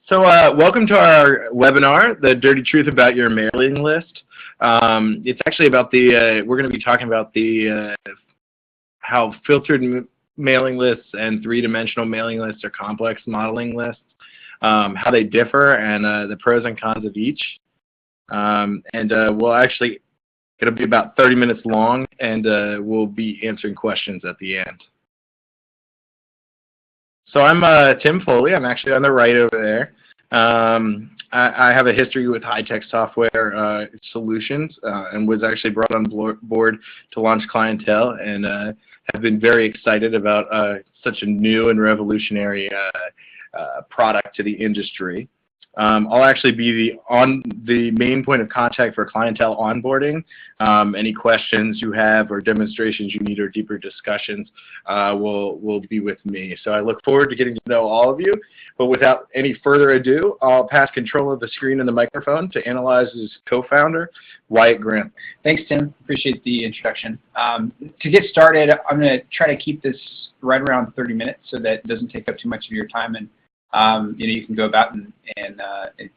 So welcome to our webinar, The Dirty Truth About Your Mailing List. It's actually about we're going to be talking about how filtered mailing lists and three-dimensional mailing lists or complex modeling lists, how they differ, and the pros and cons of each. It'll be about 30 minutes long, and we'll be answering questions at the end. So I'm Tim Foley. I'm actually on the right over there. I have a history with high-tech software solutions and was actually brought on board to launch Clientele, and have been very excited about such a new and revolutionary product to the industry. I'll actually be the main point of contact for Clientele onboarding. Any questions you have or demonstrations you need or deeper discussions will be with me. So I look forward to getting to know all of you. But without any further ado, I'll pass control of the screen and the microphone to Analyze's co-founder, Wyatt Grant. Thanks, Tim. Appreciate the introduction. To get started, I'm going to try to keep this right around 30 minutes so that it doesn't take up too much of your time, and you can go about and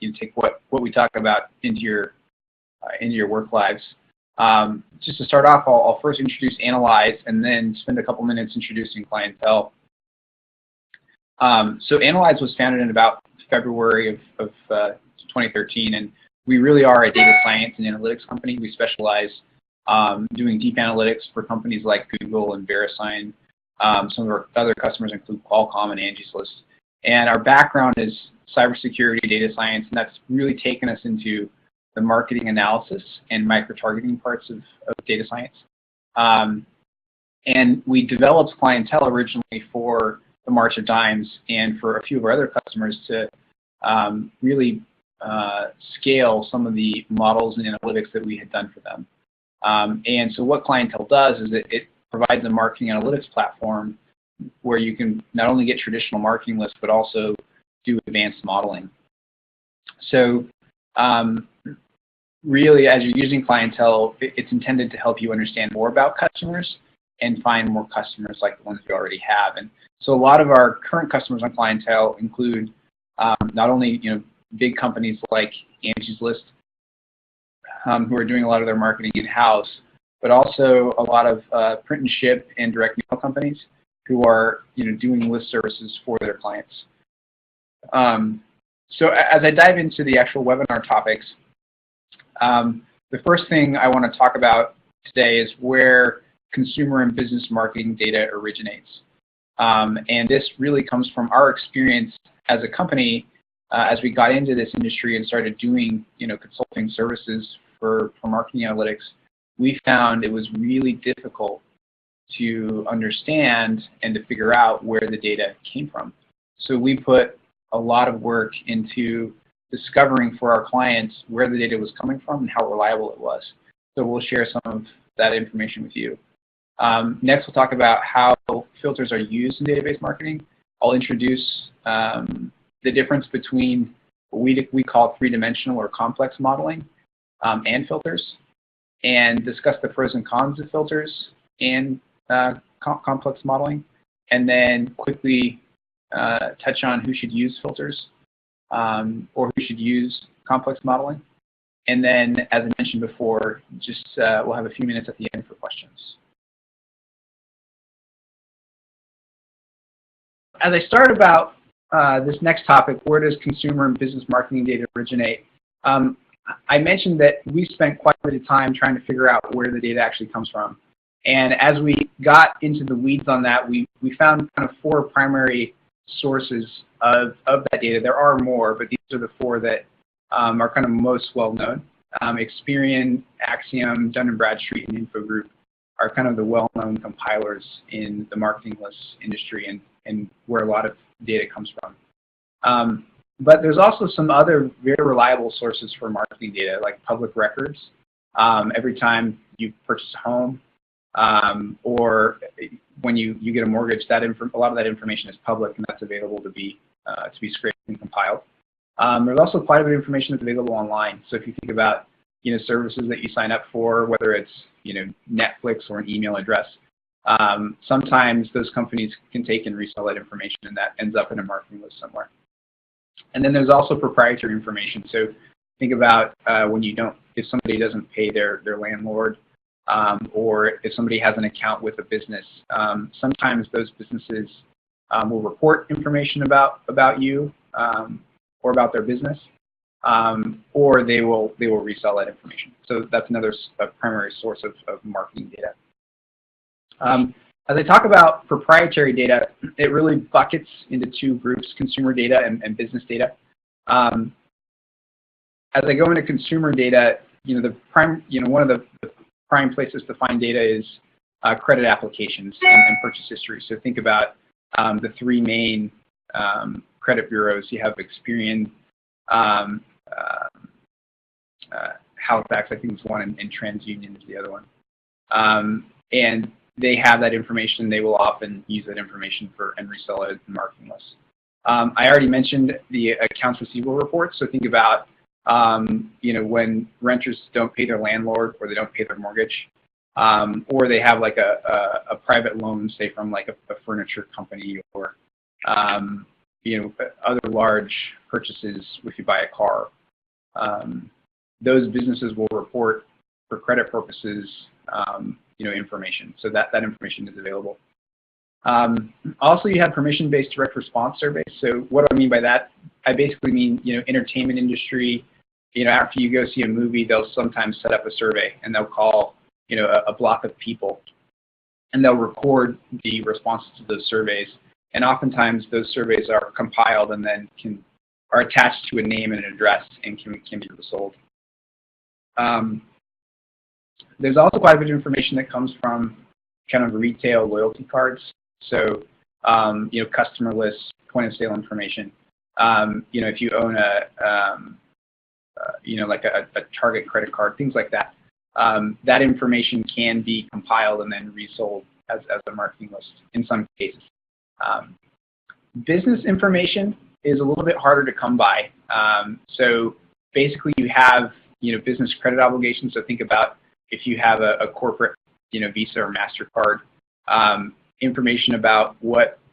you take what we talk about into your work lives. Just to start off, I'll first introduce Analyze and then spend a couple minutes introducing Clientele. So Analyze was founded in about February of 2013, and we really are a data science and analytics company. We specialize doing deep analytics for companies like Google and VeriSign. Some of our other customers include Qualcomm and Angie's List. And our background is cybersecurity, data science, and that's really taken us into the marketing analysis and micro-targeting parts of data science. And we developed Clientele originally for the March of Dimes and for a few of our other customers to really scale some of the models and analytics that we had done for them. And so what Clientele does is it provides a marketing analytics platform where you can not only get traditional marketing lists, but also do advanced modeling. So really, as you're using Clientele, it's intended to help you understand more about customers and find more customers like the ones you already have. And so a lot of our current customers on Clientele include not only big companies like Angie's List, who are doing a lot of their marketing in-house, but also a lot of print and ship and direct mail companies who are doing list services for their clients. So as I dive into the actual webinar topics, the first thing I want to talk about today is where consumer and business marketing data originates. And this really comes from our experience as a company as we got into this industry and started doing consulting services for marketing analytics. We found it was really difficult to understand and to figure out where the data came from. So we put a lot of work into discovering for our clients where the data was coming from and how reliable it was. So we'll share some of that information with you. Next, we'll talk about how filters are used in database marketing. I'll introduce the difference between what we call three-dimensional or complex modeling and filters, and discuss the pros and cons of filters and complex modeling, and then quickly touch on who should use filters or who should use complex modeling. And then, as I mentioned before, just we'll have a few minutes at the end for questions. As I start about this next topic, where does consumer and business marketing data originate? I mentioned that we spent quite a bit of time trying to figure out where the data actually comes from. And as we got into the weeds on that, we found kind of four primary sources of that data. There are more, but these are the four that are kind of most well known. Experian, Acxiom, Dun & Bradstreet, and Infogroup are kind of the well-known compilers in the marketing list industry and where a lot of data comes from. But there's also some other very reliable sources for marketing data, like public records. Every time you purchase a home, or when you get a mortgage, a lot of that information is public, and that's available to be scraped and compiled. There's also quite a bit of information that's available online. So if you think about services that you sign up for, whether it's Netflix or an email address, Sometimes those companies can take and resell that information, and that ends up in a marketing list somewhere. And then there's also proprietary information. So think about if somebody doesn't pay their landlord, or if somebody has an account with a business. Sometimes those businesses will report information about you or about their business, or they will resell that information. So that's another primary source of marketing data. As I talk about proprietary data, it really buckets into two groups: consumer data and business data. As I go into consumer data, one of the prime places to find data is credit applications and purchase history. So think about the three main credit bureaus. You have Experian, Halifax, I think is one, and TransUnion is the other one. And they have that information. They will often use that information and resell it in marketing lists. I already mentioned the accounts receivable reports. So think about when renters don't pay their landlord, or they don't pay their mortgage, or they have like a private loan, say from like a furniture company, or other large purchases if you buy a car. Those businesses will report for credit purposes information. So that information is available. Also, you have permission-based direct response surveys. So what do I mean by that? I basically mean, entertainment industry. After you go see a movie, they'll sometimes set up a survey, and they'll call, a block of people, and they'll record the responses to those surveys. And oftentimes, those surveys are compiled and then are attached to a name and an address and can be resold. There's also quite a bit of information that comes from kind of retail loyalty cards. So, customer lists, point of sale information. If you own like a Target credit card, things like that, that information can be compiled and then resold as a marketing list in some cases. Business information is a little bit harder to come by. So basically, you have business credit obligations. So think about if you have a corporate Visa or MasterCard, information about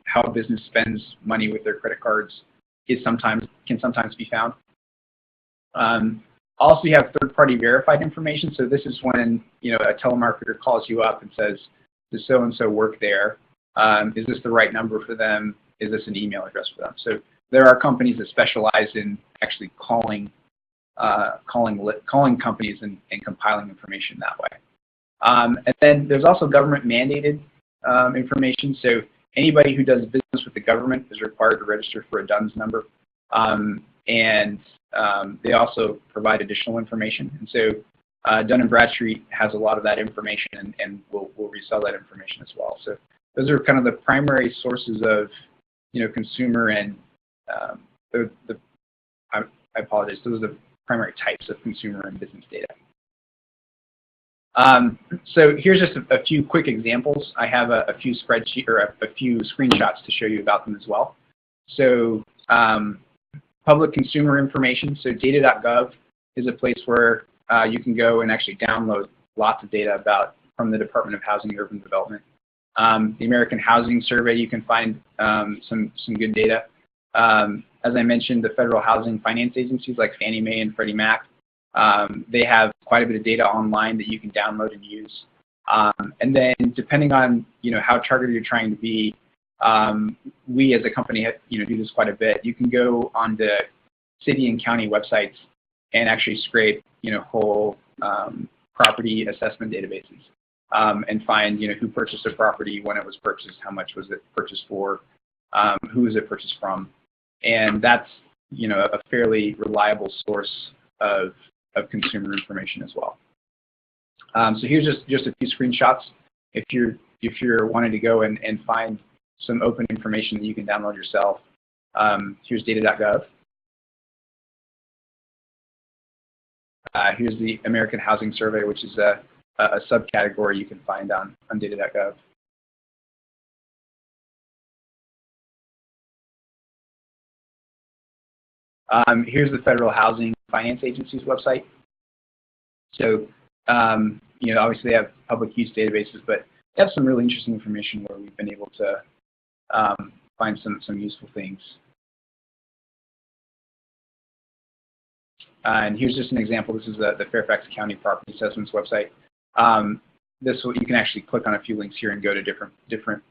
how a business spends money with their credit cards can sometimes be found. Also, you have third-party verified information. So this is when a telemarketer calls you up and says, "Does so and so work there? Is this the right number for them? Is this an email address for them?" So there are companies that specialize in actually calling companies and compiling information that way. And then there's also government-mandated information. So anybody who does business with the government is required to register for a DUNS number. And they also provide additional information. And so Dun & Bradstreet has a lot of that information and will resell that information as well. So those are kind of the primary sources of consumer and I apologize. Those are the primary types of consumer and business data. So here's just a few quick examples. I have a few spreadsheets or a few screenshots to show you about them as well. So public consumer information. So data.gov is a place where you can go and actually download lots of data from the Department of Housing and Urban Development. The American Housing Survey, you can find some good data. As I mentioned, the federal housing finance agencies like Fannie Mae and Freddie Mac, they have quite a bit of data online that you can download and use. And then depending on how targeted you're trying to be, we as a company do this quite a bit. You can go on the city and county websites and actually scrape whole property assessment databases and find who purchased a property, when it was purchased, how much was it purchased for, who was it purchased from, and that's a fairly reliable source of consumer information as well. So here's just a few screenshots. If you're wanting to go and find some open information that you can download yourself, here's data.gov. Here's the American Housing Survey, which is a subcategory you can find on data.gov. Here's the Federal Housing Finance Agency's website. So, obviously they have public use databases, but have some really interesting information where we've been able to find some useful things. And here's just an example. This is the Fairfax County Property Assessments website. You can actually click on a few links here and go to different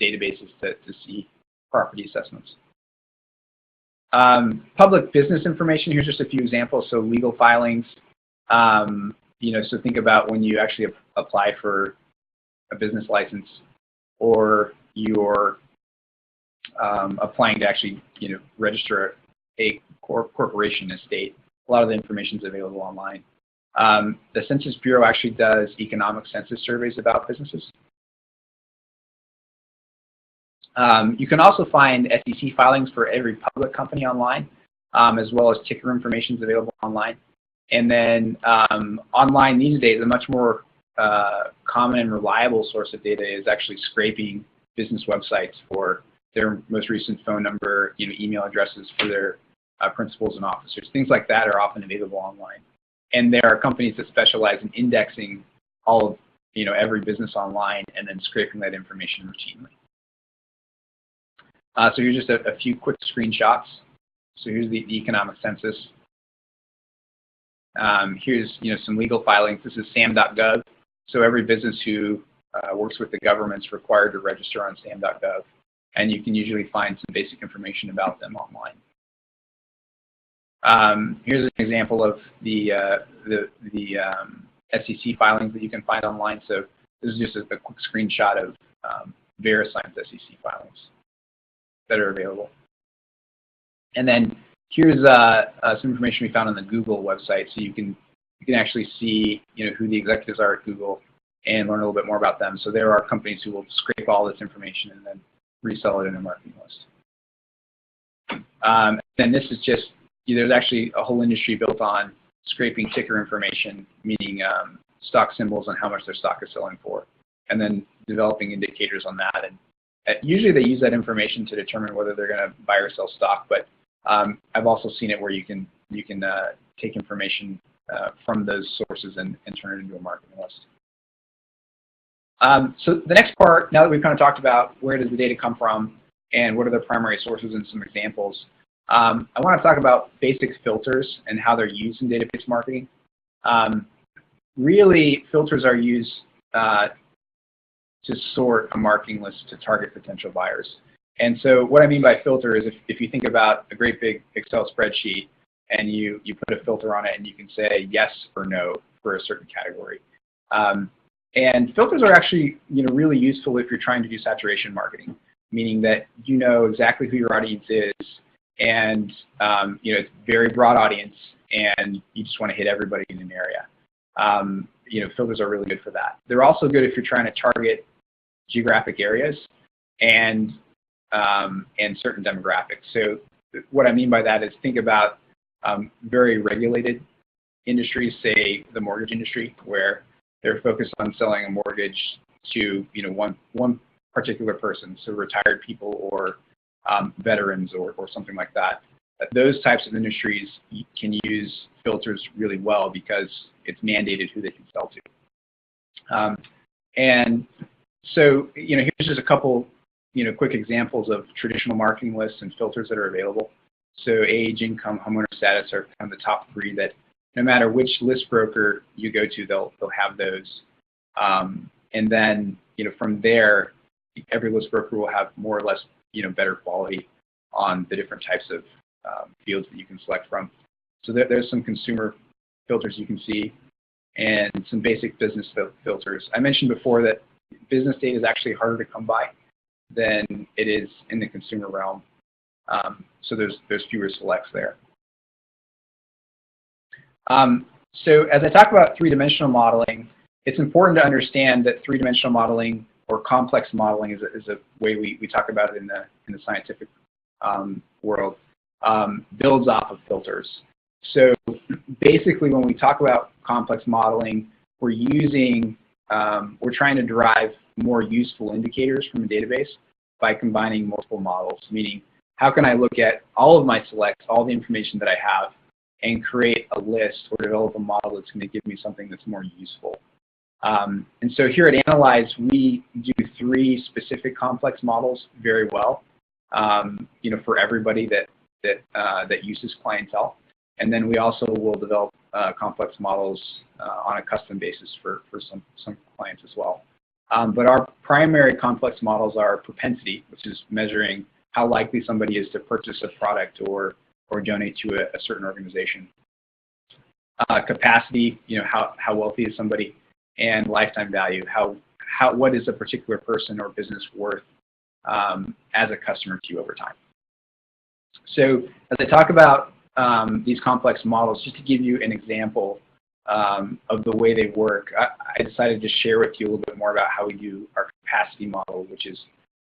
databases to see property assessments. Public business information. Here's just a few examples. So legal filings. So think about when you actually apply for a business license, or you're applying to actually register a corporation estate. A lot of the information is available online. The Census Bureau actually does economic census surveys about businesses. You can also find SEC filings for every public company online, as well as ticker information is available online. And then online these days, a much more common and reliable source of data is actually scraping business websites for their most recent phone number, email addresses for their principals and officers. Things like that are often available online. And there are companies that specialize in indexing all of every business online and then scraping that information routinely. So here's just a few quick screenshots. So here's the economic census. Here's some legal filings. This is SAM.gov. So every business who works with the government is required to register on SAM.gov, and you can usually find some basic information about them online. Here's an example of the SEC filings that you can find online. So this is just a quick screenshot of VeriSign's SEC filings that are available. And then here's some information we found on the Google website, so you can actually see who the executives are at Google and learn a little bit more about them. So there are companies who will scrape all this information and then resell it in a marketing list. And this is just there's actually a whole industry built on scraping ticker information, meaning stock symbols and how much their stock is selling for, and then developing indicators on that. And usually they use that information to determine whether they're going to buy or sell stock. But I've also seen it where you can take information from those sources and turn it into a marketing list. So the next part, now that we've kind of talked about where does the data come from and what are the primary sources and some examples, I want to talk about basic filters and how they're used in database marketing. Really, filters are used to sort a marketing list to target potential buyers. And so what I mean by filter is if you think about a great big Excel spreadsheet and you put a filter on it and you can say yes or no for a certain category. And filters are actually really useful if you're trying to do saturation marketing, meaning that you know exactly who your audience is, and it's a very broad audience, and you just want to hit everybody in an area. Filters are really good for that. They're also good if you're trying to target geographic areas and certain demographics. So what I mean by that is think about very regulated industries, say the mortgage industry, where they're focused on selling a mortgage to one particular person, so retired people or veterans or something like that. Those types of industries can use filters really well because it's mandated who they can sell to. And so here's just a couple quick examples of traditional marketing lists and filters that are available. So age, income, homeowner status are kind of the top three that no matter which list broker you go to, they'll have those. And then from there, every list broker will have more or less better quality on the different types of fields that you can select from. So there's some consumer filters you can see and some basic business filters. I mentioned before that business data is actually harder to come by than it is in the consumer realm. So there's fewer selects there. So as I talk about three-dimensional modeling, it's important to understand that three-dimensional modeling or complex modeling is a way we talk about it in the scientific world, builds off of filters. So basically when we talk about complex modeling, we're trying to derive more useful indicators from a database by combining multiple models, meaning how can I look at all of my selects, all the information that I have, and create a list or develop a model that's going to give me something that's more useful. And so here at Analyze, we do 3 specific complex models very well, for everybody that uses clientele. And then we also will develop complex models on a custom basis for some clients as well. But our primary complex models are propensity, which is measuring how likely somebody is to purchase a product or donate to a certain organization. Capacity, how wealthy is somebody, and lifetime value, what is a particular person or business worth as a customer to you over time. So as I talk about these complex models, just to give you an example of the way they work, I decided to share with you a little bit more about how we do our capacity model, which is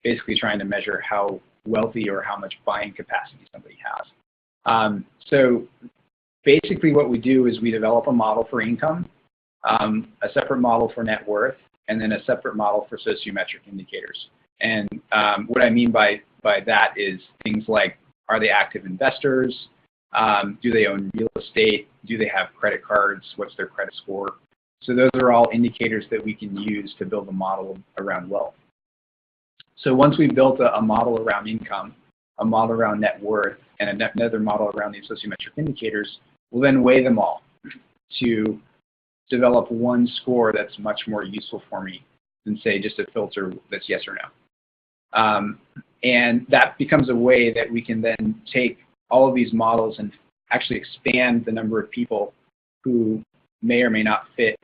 basically trying to measure how wealthy or how much buying capacity somebody has. So basically what we do is we develop a model for income, a separate model for net worth, and then a separate model for sociometric indicators. And what I mean by that is things like, are they active investors? Do they own real estate? Do they have credit cards? What's their credit score? So those are all indicators that we can use to build a model around wealth. So once we've built a model around income, a model around net worth, and another model around these sociometric indicators, we'll then weigh them all to develop one score that's much more useful for me than, say, just a filter that's yes or no. And that becomes a way that we can then take all of these models and actually expand the number of people who may or may not fit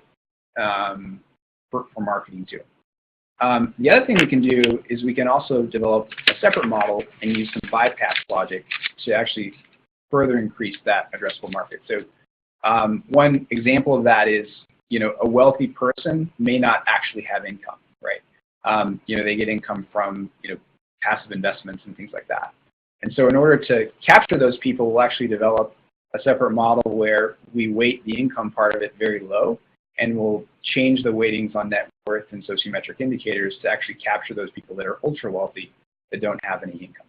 for marketing to. The other thing we can do is we can also develop a separate model and use some bypass logic to actually further increase that addressable market. So one example of that is, a wealthy person may not actually have income, right? They get income from, passive investments and things like that. And so in order to capture those people, we'll actually develop a separate model where we weight the income part of it very low, and we'll change the weightings on net worth and sociometric indicators to actually capture those people that are ultra wealthy that don't have any income.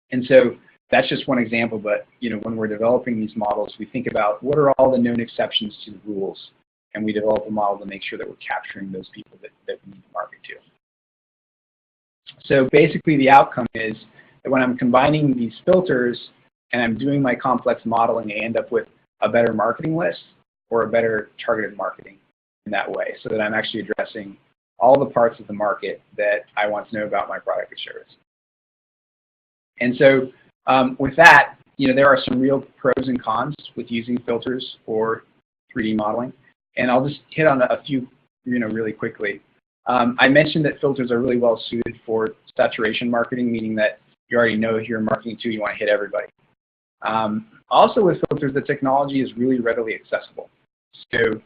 And so that's just one example, but when we're developing these models, we think about what are all the known exceptions to the rules, and we develop a model to make sure that we're capturing those people that we need to market to. So basically the outcome is that when I'm combining these filters and I'm doing my complex modeling, I end up with a better marketing list or a better targeted marketing in that way, so that I'm actually addressing all the parts of the market that I want to know about my product or service. And so with that, there are some real pros and cons with using filters for 3D modeling, and I'll just hit on a few, really quickly. I mentioned that filters are really well suited for saturation marketing, meaning that you already know who you're marketing to, you want to hit everybody. Also with filters, the technology is really readily accessible. So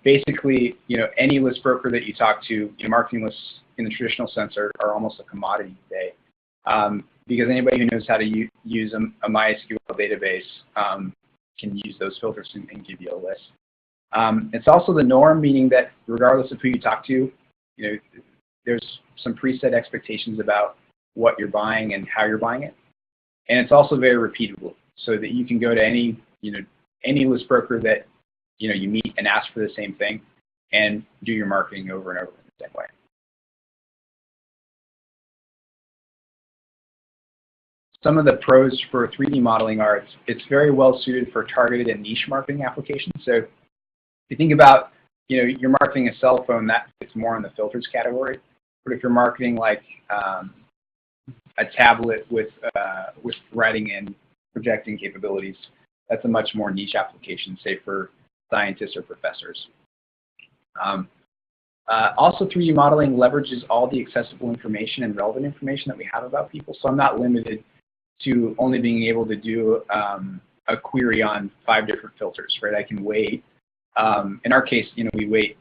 basically, any list broker that you talk to, marketing lists in the traditional sense are almost a commodity today. Because anybody who knows how to use a MySQL database can use those filters and give you a list. It's also the norm, meaning that regardless of who you talk to, there's some preset expectations about what you're buying and how you're buying it. And it's also very repeatable, so that you can go to any list broker that you meet and ask for the same thing and do your marketing over and over in the same way. Some of the pros for 3D modeling are it's very well suited for targeted and niche marketing applications. So if you think about, you're marketing a cell phone, that fits more in the filters category. But if you're marketing like a tablet with writing and projecting capabilities, that's a much more niche application, say for scientists or professors. Also, 3D modeling leverages all the accessible information and relevant information that we have about people. So I'm not limited to only being able to do a query on 5 different filters, right? I can weight. In our case, we weight,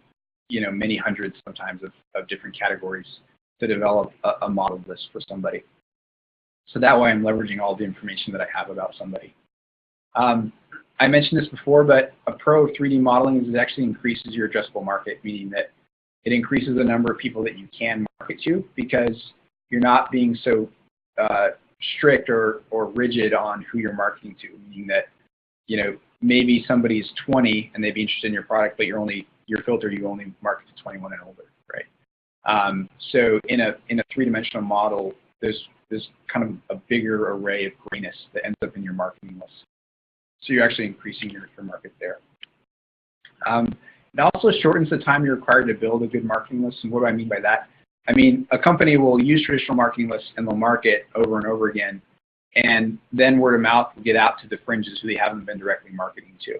many hundreds sometimes of different categories to develop a model list for somebody. So that way I'm leveraging all the information that I have about somebody. I mentioned this before, but a pro of 3D modeling is it actually increases your addressable market, meaning that it increases the number of people that you can market to, because you're not being so strict or rigid on who you're marketing to, meaning that maybe somebody's 20 and they'd be interested in your product, but your filter, you only market to 21 and older, right? So in a three-dimensional model, there's kind of a bigger array of grayness that ends up in your marketing list. So you're actually increasing your market there. It also shortens the time you're required to build a good marketing list. And what do I mean by that? I mean, a company will use traditional marketing lists and they'll market over and over again, and then word of mouth will get out to the fringes who they haven't been directly marketing to.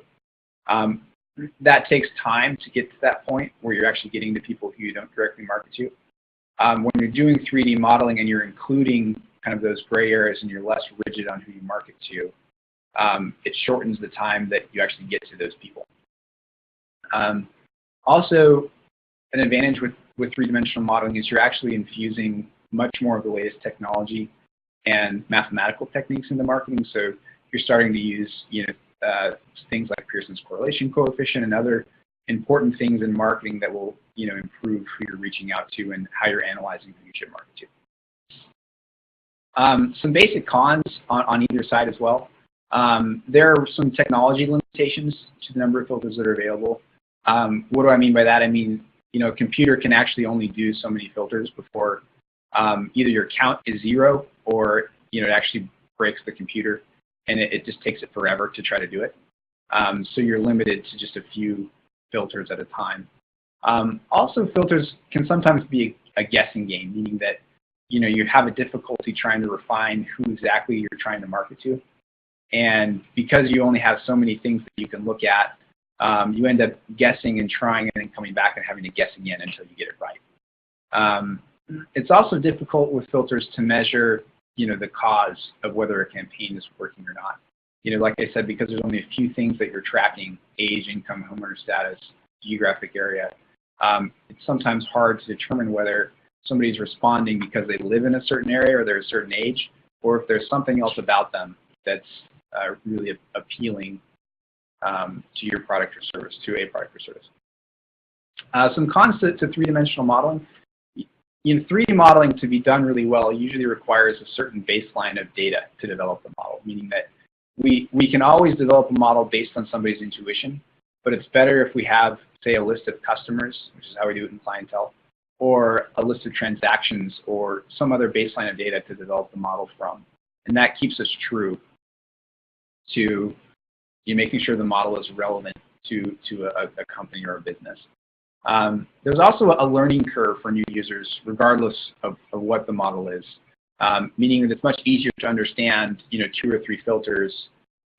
That takes time to get to that point where you're actually getting to people who you don't directly market to. When you're doing 3D modeling and you're including kind of those gray areas and you're less rigid on who you market to, it shortens the time that you actually get to those people. Also, an advantage with three-dimensional modeling is you're actually infusing much more of the latest technology and mathematical techniques into marketing. So you're starting to use things like Pearson's correlation coefficient and other important things in marketing that will improve who you're reaching out to and how you're analyzing who you should market to. Some basic cons on either side as well. There are some technology limitations to the number of filters that are available. What do I mean by that? I mean, a computer can actually only do so many filters before either your count is 0 or it actually breaks the computer, and it just takes it forever to try to do it. So you're limited to just a few filters at a time. Also, filters can sometimes be a guessing game, meaning that you have a difficulty trying to refine who exactly you're trying to market to. And because you only have so many things that you can look at, you end up guessing and trying and then coming back and having to guess again until you get it right. It's also difficult with filters to measure, the cause of whether a campaign is working or not. Like I said, because there's only a few things that you're tracking: age, income, homeowner status, geographic area. It's sometimes hard to determine whether somebody's responding because they live in a certain area or they're a certain age, or if there's something else about them that's really appealing to your product or service, to a product or service. Some cons to three-dimensional modeling. 3D modeling, to be done really well, usually requires a certain baseline of data to develop the model, meaning that we can always develop a model based on somebody's intuition, but it's better if we have, say, a list of customers, which is how we do it in clientele, or a list of transactions or some other baseline of data to develop the model from. And that keeps us true to making sure the model is relevant to a company or a business. There's also a learning curve for new users, regardless of what the model is, meaning that it's much easier to understand 2 or 3 filters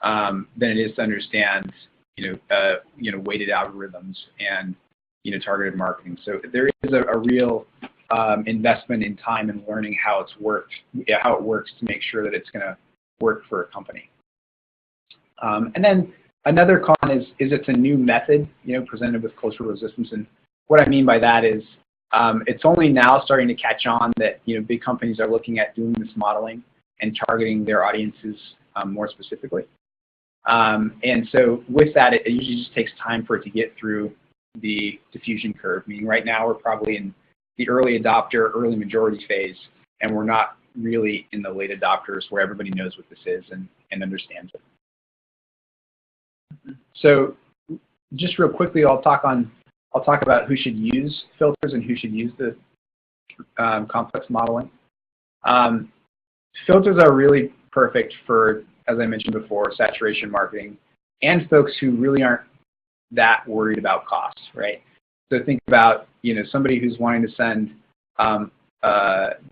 than it is to understand weighted algorithms and targeted marketing. So there is a real investment in time and learning how it works to make sure that it's going to work for a company. And then another con is it's a new method, presented with cultural resistance. And what I mean by that is it's only now starting to catch on that big companies are looking at doing this modeling and targeting their audiences more specifically. And so with that, it usually just takes time for it to get through the diffusion curve. Meaning right now we're probably in the early adopter, early majority phase, and we're not really in the late adopters where everybody knows what this is and understands it. So just real quickly, I'll talk about who should use filters and who should use the complex modeling. Filters are really perfect for, as I mentioned before, saturation marketing and folks who really aren't that worried about cost, right? So think about somebody who's wanting to send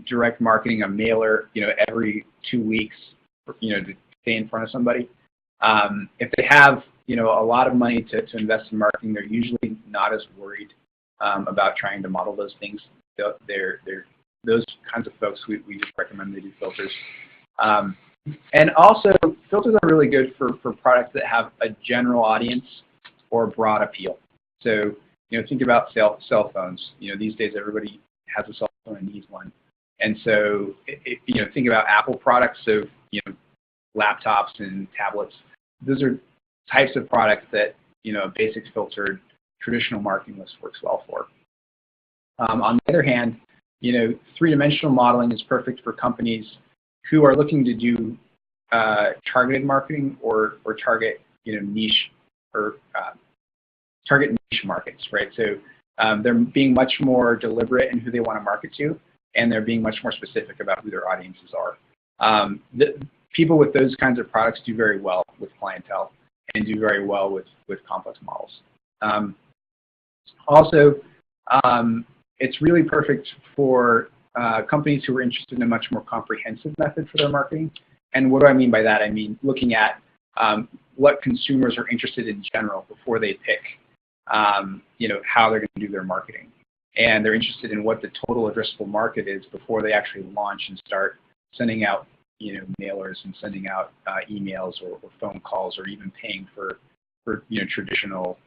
direct marketing, a mailer, every 2 weeks, to stay in front of somebody. If they have a lot of money to invest in marketing, they're usually not as worried about trying to model those things. They're those kinds of folks we just recommend they do filters. And also, filters are really good for products that have a general audience or broad appeal. So think about cell phones. These days everybody has a cell phone and needs one. And so think about Apple products. So laptops and tablets. Those are types of products that a basic filtered traditional marketing list works well for. On the other hand, three-dimensional modeling is perfect for companies who are looking to do targeted marketing or target niche or target niche markets, right? So they're being much more deliberate in who they want to market to, and they're being much more specific about who their audiences are. People with those kinds of products do very well with clientele and do very well with complex models. Also, it's really perfect for companies who are interested in a much more comprehensive method for their marketing. And what do I mean by that? I mean looking at what consumers are interested in general before they pick how they're going to do their marketing. And they're interested in what the total addressable market is before they actually launch and start sending out mailers and sending out emails or phone calls or even paying for traditional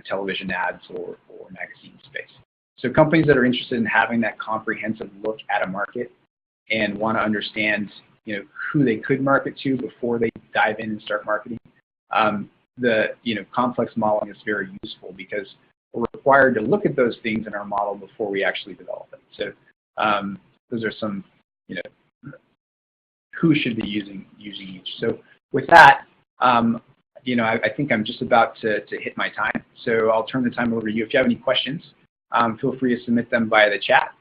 television ads or magazine space. So companies that are interested in having that comprehensive look at a market and want to understand who they could market to before they dive in and start marketing, the complex modeling is very useful because we're required to look at those things in our model before we actually develop it. So those are some who should be using each. So with that, I think I'm just about to hit my time. So I'll turn the time over to you. If you have any questions, feel free to submit them via the chat,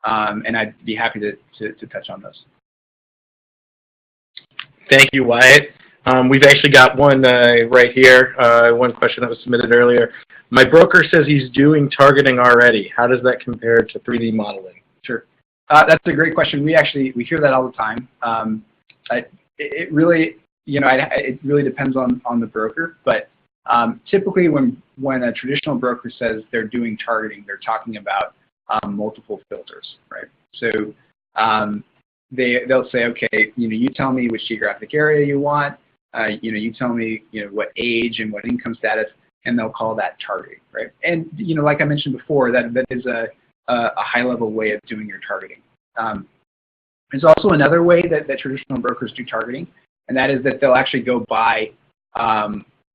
and I'd be happy to touch on those. Thank you, Wyatt. We've actually got one right here, one question that was submitted earlier. My broker says he's doing targeting already. How does that compare to 3D modeling? Sure. That's a great question. We hear that all the time. It really depends on the broker, but typically when a traditional broker says they're doing targeting, they're talking about multiple filters, right? So they'll say, okay, you tell me which geographic area you want, you tell me what age and what income status, and they'll call that targeting, right? And like I mentioned before, that is a high-level way of doing your targeting. There's also another way that traditional brokers do targeting, and that is that they'll actually go by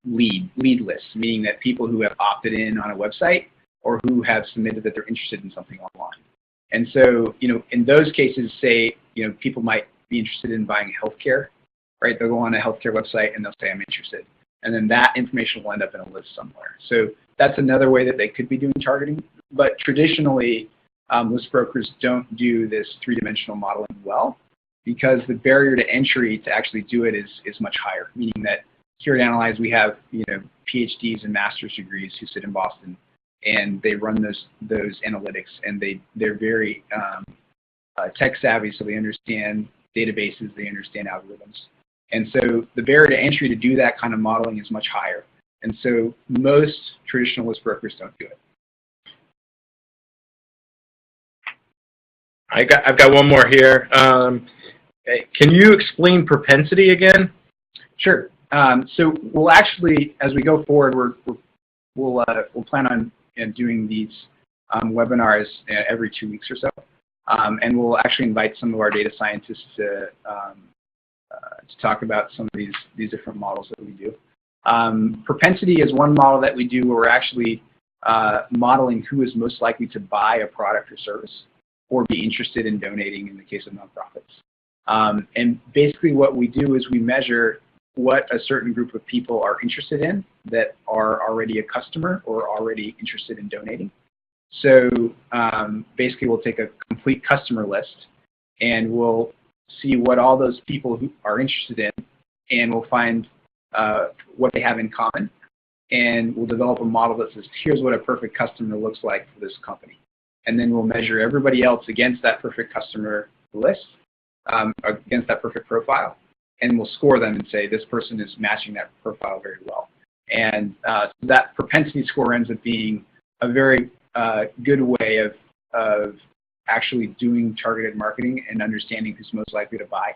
lead lists, meaning that people who have opted in on a website or who have submitted that they're interested in something online. And so, in those cases, say, people might be interested in buying healthcare, right? They'll go on a healthcare website and they'll say, I'm interested. And then that information will end up in a list somewhere. So that's another way that they could be doing targeting. But traditionally, list brokers don't do this three-dimensional modeling well because the barrier to entry to actually do it is much higher, meaning that here at Analyze we have PhDs and master's degrees who sit in Boston, and they run those analytics, and they're very tech savvy, so they understand databases, they understand algorithms. And so the barrier to entry to do that kind of modeling is much higher. And so most traditional list brokers don't do it. I've got one more here. Can you explain propensity again? Sure. So we'll actually, as we go forward, we'll plan on doing these webinars every 2 weeks or so, and we'll actually invite some of our data scientists to talk about some of these different models that we do. Propensity is one model that we do where we're actually modeling who is most likely to buy a product or service or be interested in donating in the case of nonprofits. And basically what we do is we measure what a certain group of people are interested in that are already a customer or already interested in donating. So basically we'll take a complete customer list and we'll see what all those people who are interested in, and we'll find what they have in common, and we'll develop a model that says, here's what a perfect customer looks like for this company. And then we'll measure everybody else against that perfect customer list, against that perfect profile, and we'll score them and say, this person is matching that profile very well. And that propensity score ends up being a very good way of actually doing targeted marketing and understanding who's most likely to buy.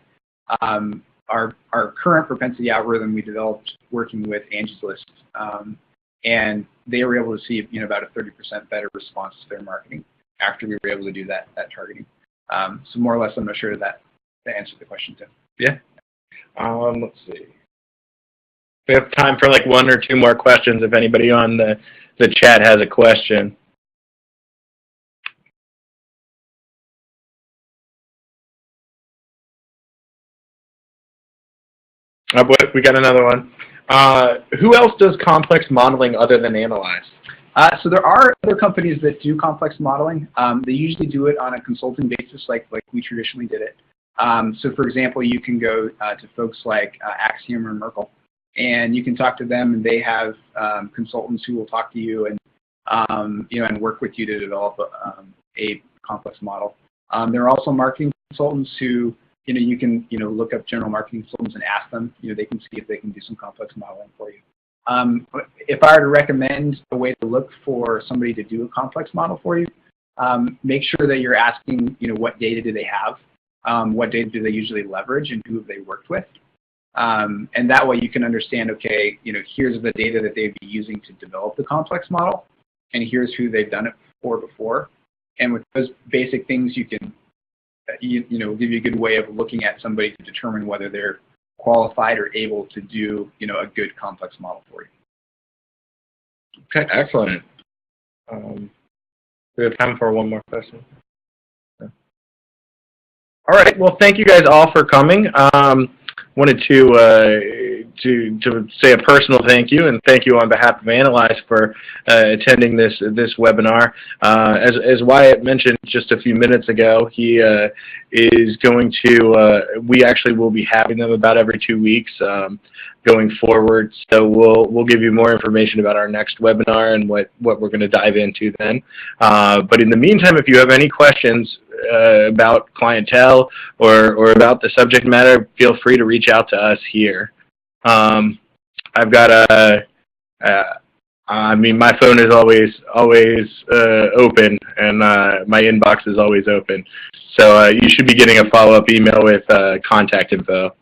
Our current propensity algorithm we developed working with Angie's List, and they were able to see about a 30% better response to their marketing after we were able to do that targeting. So more or less, I'm not sure that answered the question, Tim. Yeah. Let's see. We have time for like 1 or 2 more questions if anybody on the chat has a question. We got another one. Who else does complex modeling other than Analyze? So there are other companies that do complex modeling. They usually do it on a consulting basis like we traditionally did it. So for example, you can go to folks like Axiom or Merkle, and you can talk to them, and they have consultants who will talk to you and and work with you to develop a complex model. There are also marketing consultants who you can look up general marketing consultants and ask them. They can see if they can do some complex modeling for you. If I were to recommend a way to look for somebody to do a complex model for you, make sure that you're asking, what data do they have, what data do they usually leverage, and who have they worked with, and that way you can understand, okay, here's the data that they'd be using to develop the complex model, and here's who they've done it for before, and with those basic things, you can, give you a good way of looking at somebody to determine whether they're qualified or able to do, a good complex model for you. Okay, excellent. We have time for one more question. All right. Well, thank you guys all for coming. Wanted to say a personal thank you, and thank you on behalf of Analyze for attending this webinar. As Wyatt mentioned just a few minutes ago, he is going to. We actually will be having them about every 2 weeks going forward. So we'll give you more information about our next webinar and what we're going to dive into then. But in the meantime, if you have any questions about clientele or about the subject matter, feel free to reach out to us here. I've got my phone is always open, and my inbox is always open. So you should be getting a follow-up email with contact info.